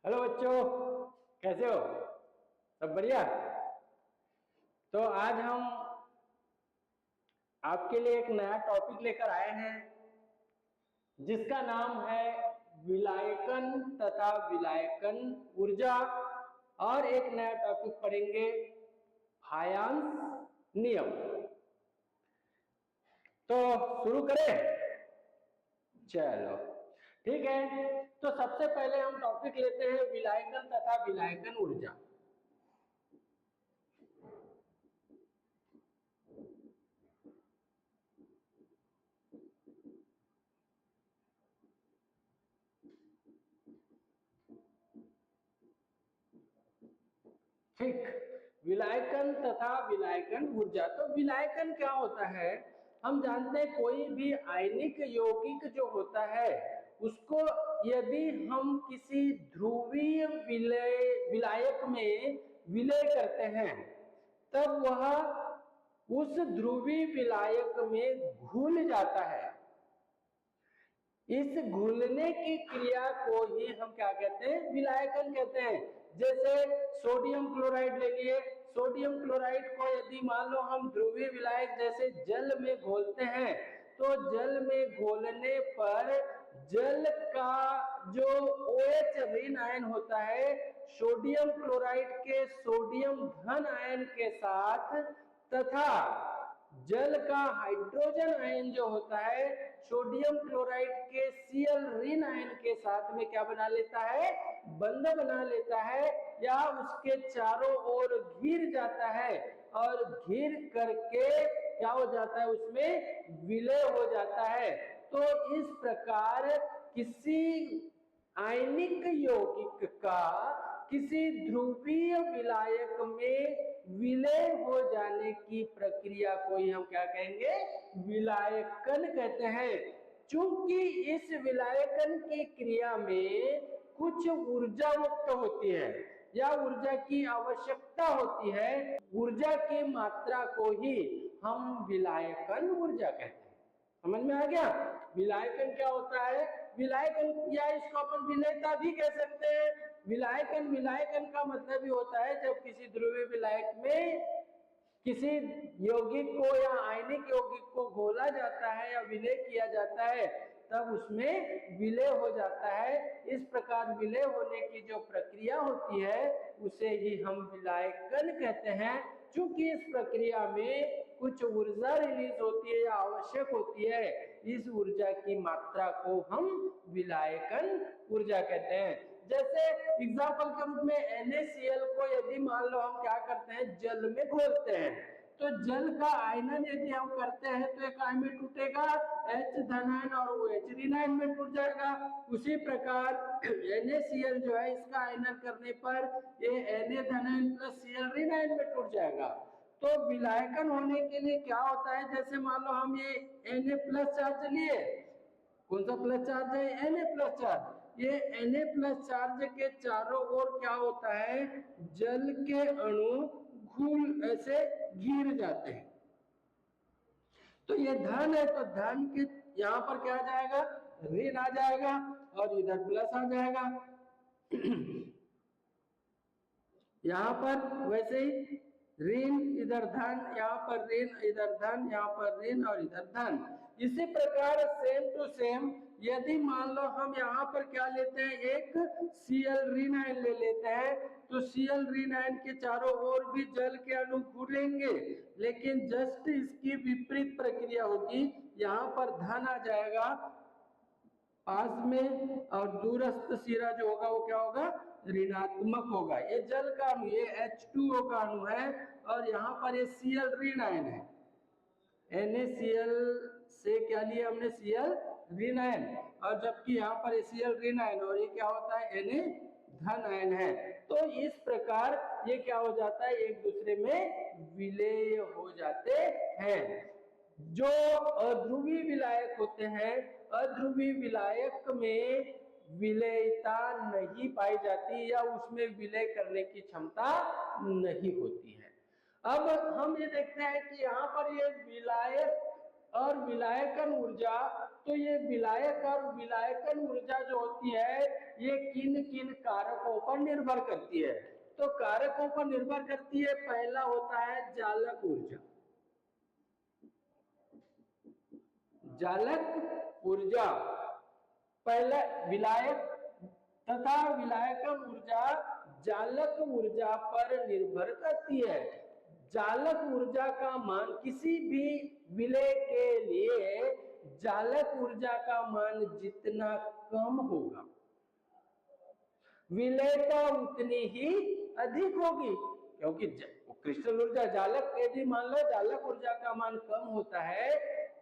Hello बच्चों, कैसे हो? सब बढ़िया। तो आज हम आपके लिए एक नया टॉपिक लेकर आए हैं जिसका नाम है विलायकन तथा विलायकन ऊर्जा। और एक नया टॉपिक पढ़ेंगे फायांस नियम। तो शुरू करें? चलो ठीक है। तो सबसे पहले हम टॉपिक लेते हैं विलायकन तथा विलायकन ऊर्जा। ठीक, विलायकन तथा विलायकन ऊर्जा। तो विलायकन क्या होता है? हम जानते हैं कोई भी आयनिक यौगिक जो होता है उसको यदि हम किसी ध्रुवीय विलायक में विलय करते हैं तब वह उस ध्रुवीय विलायक में घुल जाता है। इस घुलने की क्रिया को ही हम क्या कहते हैं? विलायकन कहते हैं। जैसे सोडियम क्लोराइड ले लिए। सोडियम क्लोराइड को यदि मान लो हम ध्रुवीय विलायक जैसे जल में घोलते हैं तो जल में घोलने पर जल का जो OH ऋण आयन होता है सोडियम क्लोराइड के सोडियम धन आयन के साथ तथा जल का हाइड्रोजन आयन जो होता है सोडियम क्लोराइड के Cl ऋण आयन के साथ में क्या बना लेता है? बंध बना लेता है या उसके चारों ओर घिर जाता है और घिर करके क्या हो जाता है? उसमें विलय हो जाता है। तो इस प्रकार किसी आयनिक यौगिक का किसी ध्रुवीय विलायक में विलय हो जाने की प्रक्रिया को ही हम क्या कहेंगे? विलायकन कहते हैं। चूंकि इस विलायकन की क्रिया में कुछ ऊर्जा मुक्त होती है या ऊर्जा की आवश्यकता होती है, ऊर्जा की मात्रा को ही हम विलायकन ऊर्जा कहते हैं। समझ में आ गया? विलायकन क्या होता है? विलायकन या इसको अपन विलयता भी कह सकते हैं। विलायकन का मतलब ही होता है जब किसी ध्रुवीय विलायक में किसी यौगिक को या आयनिक यौगिक को घोला जाता है या विलय किया जाता है तब उसमें विलय हो जाता है। इस प्रकार विलय होने की जो प्रक्रिया होती है उसे ही हम विलायकन कहते हैं। चूंकि इस प्रक्रिया में कुछ ऊर्जा रिलीज होती है या आवश्यक होती है, इस ऊर्जा की मात्रा को हम विलायकन ऊर्जा कहते हैं। जैसे एग्जाम्पल के रूप में NaCl को यदि मान लो हम क्या करते हैं? जल में घोलते हैं तो जल का आयनन यदि हम करते हैं तो एक आयन में टूटेगा H धन आयन और OH ऋण आयन में टूट जाएगा। उसी प्रकार NaCl जो है इसका आयनन करने पर ये Na धन आयन प्लस Cl ऋण आयन में टूट जाएगा। तो विलायकन होने के लिए क्या होता है? जैसे मान लो हम ये Na प्लस चार्ज लिए, कौन सा प्लस चार्ज है? Na plus charge. ये Na प्लस चार्ज के चारों ओर क्या होता है? जल के अणु घूम ऐसे घिर जाते हैं। तो ये धन है तो धन के यहाँ पर क्या आ जाएगा? ऋण आ जाएगा और इधर प्लस आ जाएगा। यहाँ पर वैसे ही ऋण इधर धन, यहाँ पर ऋण इधर धन, यहाँ पर ऋण और इधर धन। इसी प्रकार सेम टू सेम यदि मान लो हम यहाँ पर क्या लेते हैं? एक Cl ऋण आयन ले लेते हैं तो Cl ऋण आयन के चारों ओर भी जल के अणु घूमेंगे, लेकिन जस्ट इसकी विपरीत प्रक्रिया होगी। यहाँ पर धन आ जाएगा पास में और दूरस्थ सिरा जो होगा वो क्या होगा? ऋणात्मक होगा। ये जल का अणु, ये H2O का अणु है और यहाँ पर ये Cl ऋण आयन है। NaCl से क्या लिया हमने? Cl ऋण आयन। और जबकि यहाँ पर Cl ऋण आयन और ये क्या होता है? Na धन आयन है। तो इस प्रकार ये क्या हो जाता है? एक दूसरे में विलय हो जाते हैं। जो अध्रुवीय विलायक होते हैं, अध्रुवीय विलायक में विलयता नहीं पाई जाती या उसमें विलय करने की क्षमता नहीं होती है। अब हम ये देखते हैं कि यहाँ पर ये विलायक और विलायकन ऊर्जा तो ये विलायक और विलायकन ऊर्जा जो होती है ये किन किन कारकों पर निर्भर करती है? तो कारकों पर निर्भर करती है, पहला होता है जालक ऊर्जा। जालक ऊर्जा पहला विलायक तथा विलायकन ऊर्जा जालक ऊर्जा पर निर्भर करती है। जालक ऊर्जा का मान किसी भी विलय के लिए जालक ऊर्जा का मान जितना कम होगा विलयता उतनी ही अधिक होगी, क्योंकि क्रिस्टल ऊर्जा जालक, यदि मान लो जालक ऊर्जा का मान कम होता है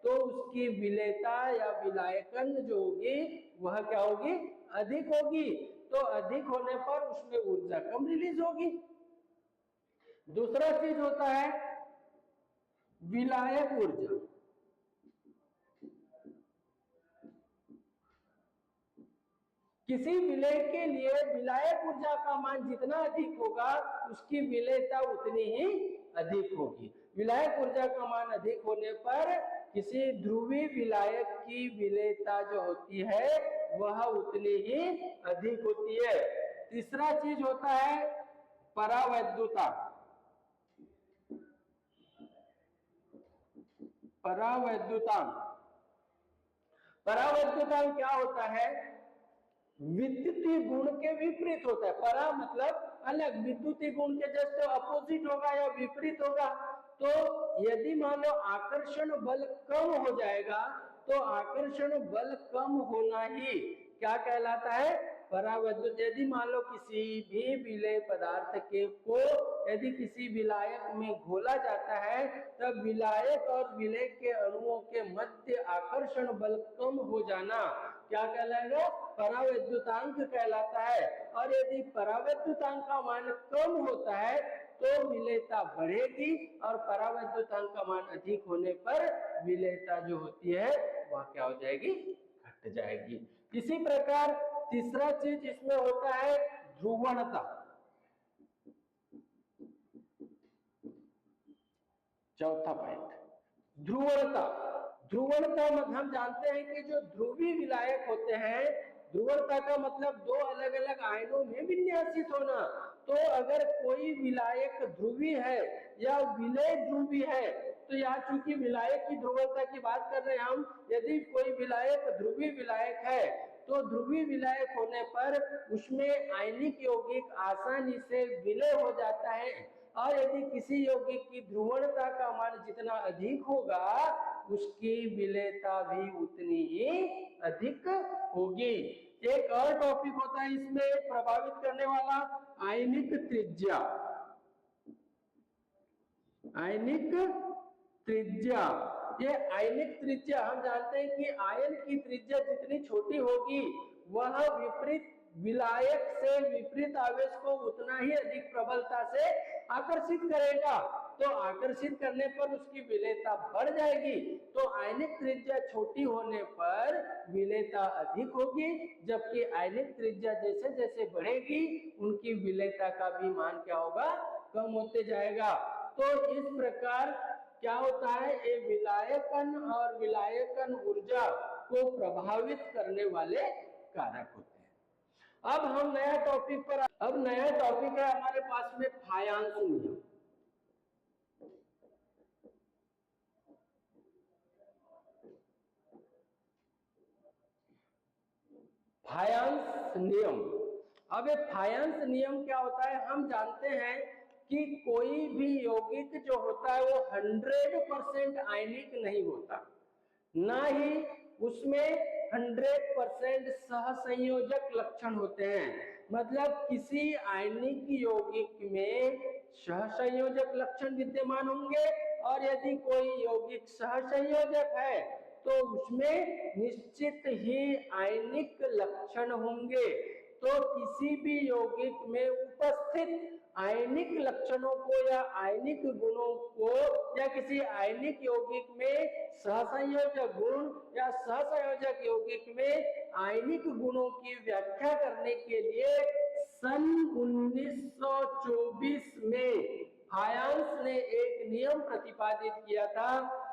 तो उसकी विलयता या विलायकन जो होगी वह क्या होगी? अधिक होगी। तो अधिक होने पर उसमें ऊर्जा कम रिलीज होगी। दूसरा चीज होता है विलायक ऊर्जा। किसी विलय के लिए विलायक ऊर्जा का मान जितना अधिक होगा उसकी विलयता उतनी ही अधिक होगी। विलायक ऊर्जा का मान अधिक होने पर किसी ध्रुवीय विलायक की विलयता जो होती है वह उतनी ही अधिक होती है। तीसरा चीज होता है परावैद्युतांक। परावैद्युतांक परावैद्युतांक क्या होता है? विद्युतीय गुण के विपरीत होता है। परा मतलब अलग, विद्युतीय गुण के जस्ट अपोजिट होगा या विपरीत होगा। तो यदि मान लो आकर्षण बल कम हो जाएगा तो आकर्षण बल कम होना ही क्या कहलाता है? परावैद्युत। यदि मान लो किसी भी विलय पदार्थ के को यदि किसी विलायक में घोला जाता है तब विलायक और विलय के अणुओं के मध्य आकर्षण बल कम हो जाना क्या कहलाएगा? परावैद्युतांक कहलाता है। और यदि परावैद्युतांक का मान कम होता है तो विलयता बढ़ेगी और परावैद्युतांक का मान अधिक होने पर विलयता जो होती है वह क्या हो जाएगी? घट जाएगी। इसी प्रकार तीसरा चीज इसमें होता है ध्रुवणता। चौथा पॉइंट ध्रुवणता। ध्रुवणता मतलब हम जानते हैं कि जो ध्रुवीय विलायक होते हैं, ध्रुवणता का मतलब दो अलग अलग आयनों में विन्यासित होना। तो अगर कोई विलायक ध्रुवीय है या विलय ध्रुवीय है तो यहाँ चूंकि विलायक की ध्रुवणता की बात कर रहे हैं हम, यदि कोई विलायक ध्रुवीय विलायक है तो ध्रुवीय विलायक होने पर उसमें आयनिक यौगिक आसानी से विलय हो जाता है। और यदि किसी यौगिक की ध्रुवणता का मान जितना अधिक होगा उसकी विलयता भी उतनी ही अधिक होगी। एक और टॉपिक होता है इसमें प्रभावित करने वाला, आयनिक त्रिज्या। आयनिक त्रिज्या, ये आयनिक त्रिज्या हम जानते हैं कि आयन की त्रिज्या जितनी छोटी होगी वह विपरीत विलायक से विपरीत आवेश को उतना ही अधिक प्रबलता से आकर्षित करेगा। तो आकर्षित करने पर उसकी विलयता बढ़ जाएगी। तो आयनिक त्रिज्या छोटी होने पर विलयता अधिक होगी, जबकि आयनिक त्रिज्या जैसे जैसे बढ़ेगी उनकी विलयता का भी मान क्या होगा? कम होते जाएगा। तो इस प्रकार क्या होता है? ये विलायकन और विलायकन ऊर्जा को प्रभावित करने वाले कारक होते हैं। अब हम नया टॉपिक पर, अब नया टॉपिक है हमारे पास में फायांस नियम। फायांस नियम। अब ये फायांस नियम क्या होता है? हम जानते हैं कि कोई भी यौगिक जो होता है वो 100% आयनिक नहीं होता, ना ही उसमें 100% सहसंयोजक लक्षण होते हैं। मतलब किसी आयनिक यौगिक में सहसंयोजक लक्षण विद्यमान होंगे और यदि कोई यौगिक सहसंयोजक है तो उसमें निश्चित ही आयनिक लक्षण होंगे। तो किसी भी यौगिक में उपस्थित आयनिक लक्षणों को या आयनिक गुणों को या किसी आयनिक यौगिक में सहसंयोजक गुण या सहसंयोजक यौगिक में आयनिक गुणों की व्याख्या करने के लिए सन 1924 में फायांस ने एक नियम प्रतिपादित किया था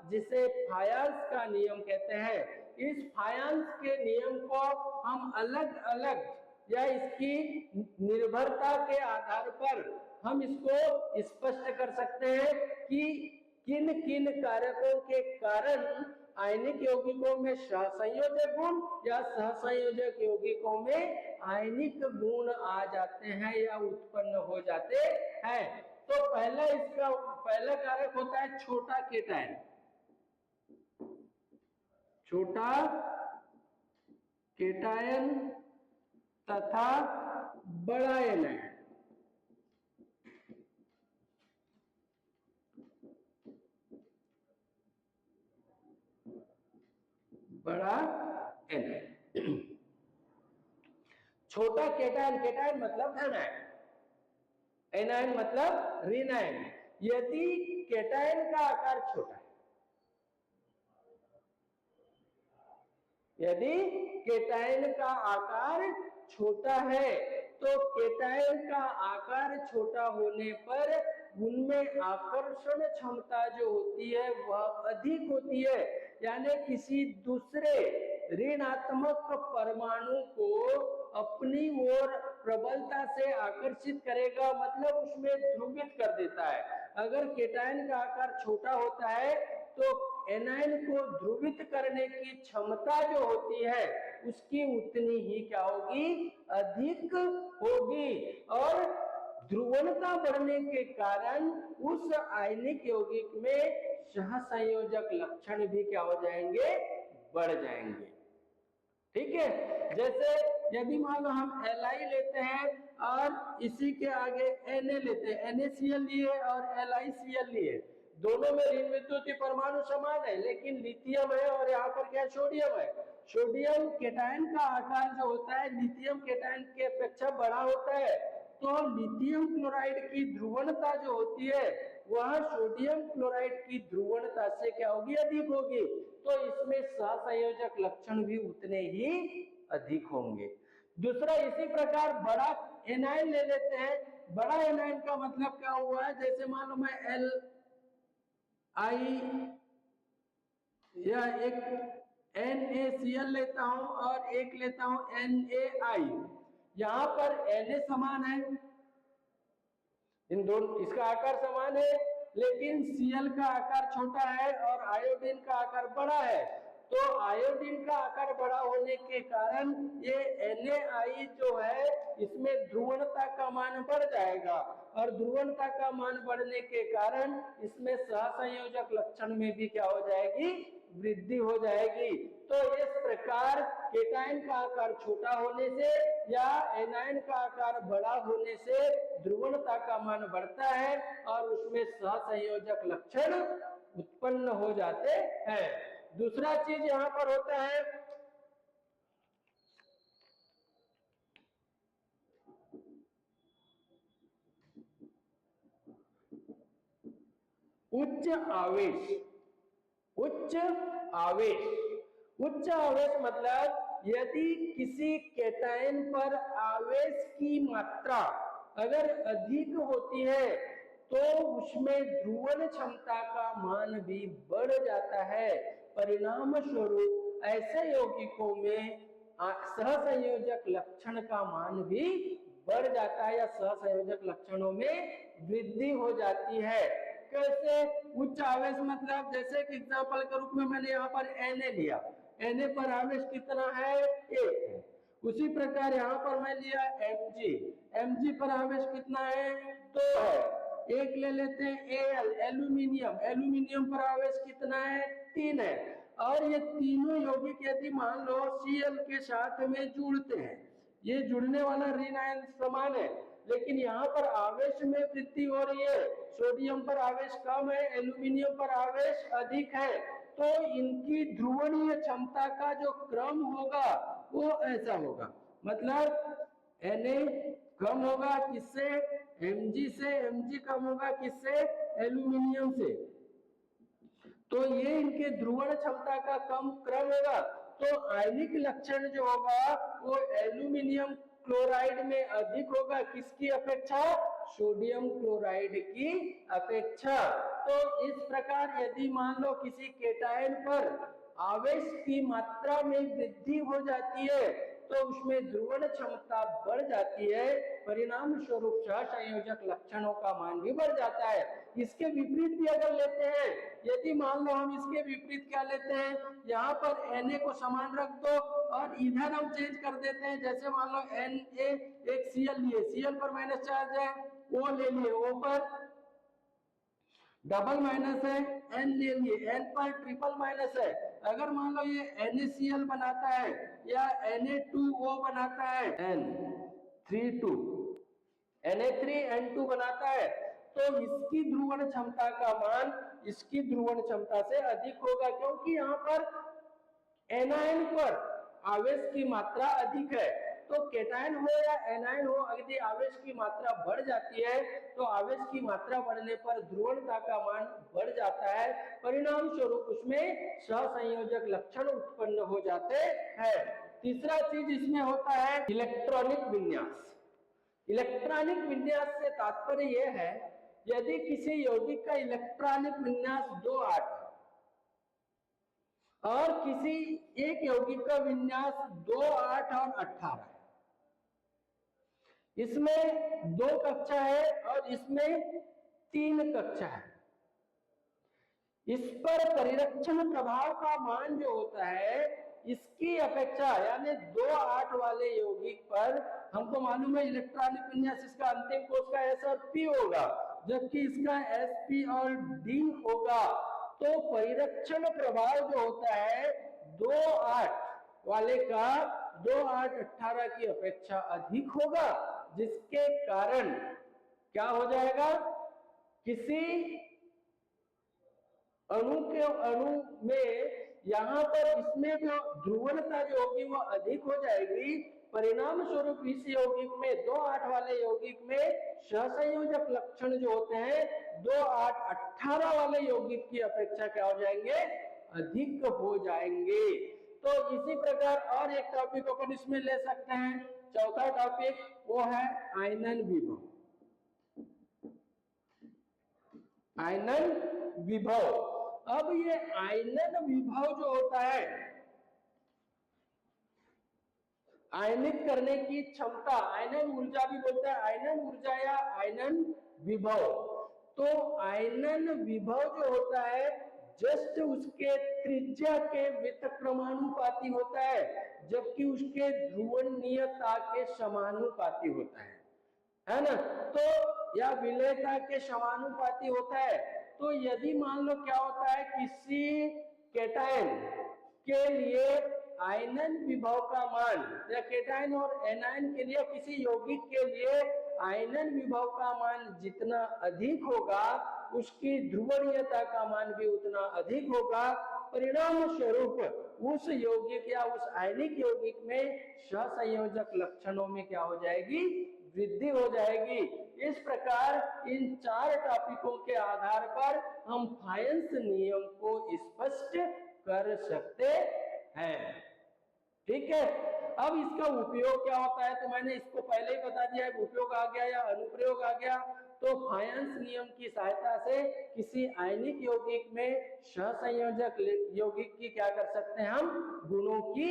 जिसे फायंस का नियम कहते हैं। इस फायंस के नियम को हम अलग अलग या इसकी निर्भरता के आधार पर हम इसको स्पष्ट कर सकते हैं कि किन किन कारकों के कारण आयनिक यौगिकों में सहसंयोजक गुण या सहसंयोजक यौगिकों में आयनिक गुण आ जाते हैं या उत्पन्न हो जाते हैं। तो पहला कारक होता है छोटा केटायन, छोटा केटायन तथा बड़ा एनायन। बड़ा एनायन। छोटा केटायन, केटायन मतलब एनायन, एनायन मतलब ऋणायन। यदि केटायन का आकार छोटा है, यदि केटायन का आकार छोटा है तो केटायन का आकार छोटा होने पर उनमें आकर्षण क्षमता जो होती है वह अधिक होती है, यानी किसी दूसरे ऋणात्मक परमाणु को अपनी ओर प्रबलता से आकर्षित करेगा, मतलब उसमें ध्रुवित कर देता है। अगर केटायन का आकार छोटा होता है तो एनायन को ध्रुवित करने की क्षमता जो होती है उसकी उतनी ही क्या होगी, अधिक होगी, और ध्रुवणता बढ़ने के कारण उस आयनिक यौगिक में सहसंयोजक लक्षण भी क्या हो जाएंगे, बढ़ जाएंगे। ठीक है, जैसे यदि मान लो हम Li लेते हैं और इसी के आगे Na लेते हैं, NaCl लिए और LiCl लिए, दोनों में ऋण विद्युतीय परमाणु समान है, लेकिन लिथियम है और यहाँ पर क्या सोडियम है। सोडियम केटायन का आकार जो होता है लिथियम केटायन के अपेक्षा बड़ा होता है, तो लिथियम क्लोराइड की ध्रुवणता जो होती है वह सोडियम क्लोराइड की ध्रुवणता से क्या होगी, अधिक होगी, तो इसमें सहसंयोजक लक्षण भी उतने ही अधिक होंगे। दूसरा, इसी प्रकार बड़ा एनायन ले लेते हैं। बड़ा एनायन का मतलब क्या हुआ है, जैसे मान लो मैं Li या एक NaCl लेता हूं और एक लेता हूं NaI, यहां पर Na समान है, इन दोनों इसका आकार समान है, लेकिन Cl का आकार छोटा है और आयोडीन का आकार बड़ा है। तो आयोडीन का आकार बड़ा होने के कारण ये NaI जो है इसमें ध्रुवणता का मान बढ़ जाएगा, और ध्रुवणता का मान बढ़ने के कारण इसमें सहसंयोजक लक्षण में भी क्या हो जाएगी, वृद्धि हो जाएगी। तो इस प्रकार केटायन का आकार छोटा होने से या एनायन का आकार बड़ा होने से ध्रुवणता का मान बढ़ता है और उसमें सहसंयोजक लक्षण उत्पन्न हो जाते हैं। दूसरा चीज यहाँ पर होता है उच्च आवेश। उच्च आवेश, उच्च आवेश मतलब यदि किसी केटायन पर आवेश की मात्रा अगर अधिक होती है तो उसमें ध्रुवण क्षमता का मान भी बढ़ जाता है। परिणाम स्वरूप ऐसे यौगिकों में सहसंयोजक लक्षण का मान भी बढ़ जाता है या सहसंयोजक लक्षणों में वृद्धि हो जाती है। कैसे उच्च आवेश मतलब, जैसे कि एग्जांपल के रूप में मैंने यहाँ पर Na लिया, Na पर आवेश कितना है, 1 है। उसी प्रकार यहाँ पर मैं लिया Mg पर आवेश कितना है, 2 है। एक ले लेते हैं Al, एल्यूमिनियम पर आवेश कितना है, 3 है। और ये तीनों यौगिक यदि मान लो Cl के साथ में जुड़ते हैं, ये जुड़ने वाला ऋण आयन समान है, लेकिन यहाँ पर आवेश में वृद्धि हो रही है, सोडियम पर आवेश कम है, एल्यूमिनियम पर आवेश अधिक है, तो इनकी ध्रुवणीय क्षमता का जो क्रम होगा वो ऐसा होगा, मतलब Na कम होगा किससे, Mg से, Mg कम होगा किससे, एल्यूमिनियम से, तो ये इनके ध्रुवण क्षमता का कम क्रम होगा। तो आयनिक लक्षण जो होगा वो एल्यूमिनियम क्लोराइड में अधिक होगा, किसकी अपेक्षा, सोडियम क्लोराइड की अपेक्षा। तो इस प्रकार यदि मान लो किसी केटायन पर आवेश की मात्रा में वृद्धि हो जाती है तो उसमें ध्रुवण क्षमता बढ़ जाती है, परिणाम स्वरूप सहसंयोजक लक्षणों का मान भी बढ़ जाता है। इसके विपरीत भी अगर लेते हैं, यदि मान लो हम इसके विपरीत क्या लेते हैं, यहाँ पर Na को समान रख दो और इधर हम चेंज कर देते हैं, जैसे मान लो Na एक Cl लिए, Cl पर माइनस चार्ज है, O ले लिए, O पर डबल माइनस है, N ले लिए, N पर ट्रिपल माइनस है। अगर मान लो ये NaCl बनाता है या Na2O बनाता है, N32 Na3N2 बनाता है, तो इसकी ध्रुवण क्षमता का मान इसकी ध्रुवण क्षमता से अधिक होगा, क्योंकि यहाँ पर एनायन पर आवेश की मात्रा अधिक है। तो केटायन हो या एनायन हो, यदि आवेश की मात्रा बढ़ जाती है तो आवेश की मात्रा बढ़ने पर ध्रुवणता का मान बढ़ जाता है, परिणाम स्वरूप उसमें सहसंयोजक लक्षण उत्पन्न हो जाते हैं। तीसरा चीज इसमें होता है इलेक्ट्रॉनिक विन्यास। इलेक्ट्रॉनिक विन्यास से तात्पर्य यह है, यदि किसी यौगिक का इलेक्ट्रॉनिक विन्यास 2-8 और किसी एक यौगिक का विन्यास 2-8 और 18, इसमें 2 कक्षा है और इसमें 3 कक्षा है, इस पर परिरक्षण प्रभाव का मान जो होता है इसकी अपेक्षा, यानी 2-8 वाले यौगिक पर हमको मालूम है इलेक्ट्रॉनिक विन्यास इसका अंतिम कोश का S और P होगा, जबकि इसका SP और D होगा। तो परिरक्षण प्रभाव जो होता है 2-8 वाले का 2-8-18 की अपेक्षा अधिक होगा, जिसके कारण क्या हो जाएगा, किसी अणु में यहाँ पर इसमें जो ध्रुवणता जो होगी वो अधिक हो जाएगी, परिणाम स्वरूप इस यौगिक में 2-8 वाले यौगिक में सहसंयोजक लक्षण जो होते हैं 2-8-18 वाले यौगिक की अपेक्षा क्या हो जाएंगे, अधिक हो जाएंगे। तो इसी प्रकार और एक टॉपिक अपन इसमें ले सकते हैं, चौथा टॉपिक वो है आयनन विभव। आयनन विभव, अब ये आयनन विभव जो होता है, आयनित करने की क्षमता, आयनन ऊर्जा भी बोलते हैं, आयनन ऊर्जा या आयनन विभव। तो आयनन विभव जो होता है जस्ट उसके त्रिज्या के व्युत्क्रमानुपाती होता है, जबकि उसके ध्रुवणीयता के समानुपाती होता है ना, तो या विलयता के समानुपाती होता है। तो यदि मान लो क्या होता है, किसी केटायन के लिए आयनन विभव का मान, या केटायन और एनायन के लिए किसी यौगिक के लिए आयनन विभव का मान जितना अधिक होगा उसकी ध्रुवणीयता का मान भी उतना अधिक होगा, परिणाम स्वरूप उस यौगिक या उस आयनिक यौगिक में सहसंयोजक लक्षणों में क्या हो जाएगी, वृद्धि हो जाएगी। इस प्रकार इन 4 टॉपिकों के आधार पर हम फायंस नियम को स्पष्ट कर सकते हैं। ठीक है, अब इसका उपयोग क्या होता है, तो मैंने इसको पहले ही बता दिया है, उपयोग आ गया या अनुप्रयोग आ गया। तो फायंस नियम की सहायता से किसी आयनिक यौगिक में सहसंयोजक यौगिक की क्या कर सकते हैं, हम गुणों की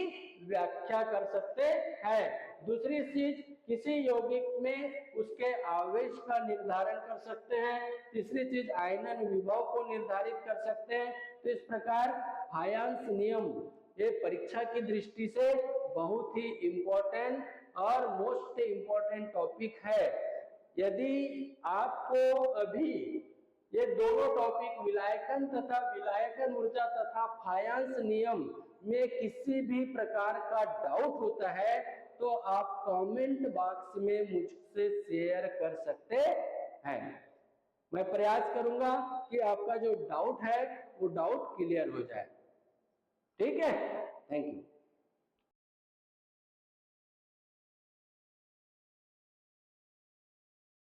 व्याख्या कर सकते हैं। दूसरी चीज, किसी यौगिक में उसके आवेश का निर्धारण कर सकते हैं। तीसरी चीज, आयनन विभव को निर्धारित कर सकते हैं। तो इस प्रकार फायंस नियम ये परीक्षा की दृष्टि से बहुत ही इंपॉर्टेंट और मोस्ट इम्पोर्टेंट टॉपिक है। यदि आपको अभी ये दोनों टॉपिक विलायकन तथा विलायकन ऊर्जा तथा फायंस नियम में किसी भी प्रकार का डाउट होता है तो आप कमेंट बॉक्स में मुझसे शेयर कर सकते हैं। मैं प्रयास करूंगा कि आपका जो डाउट है वो डाउट क्लियर हो जाए। ठीक है, थैंक यू।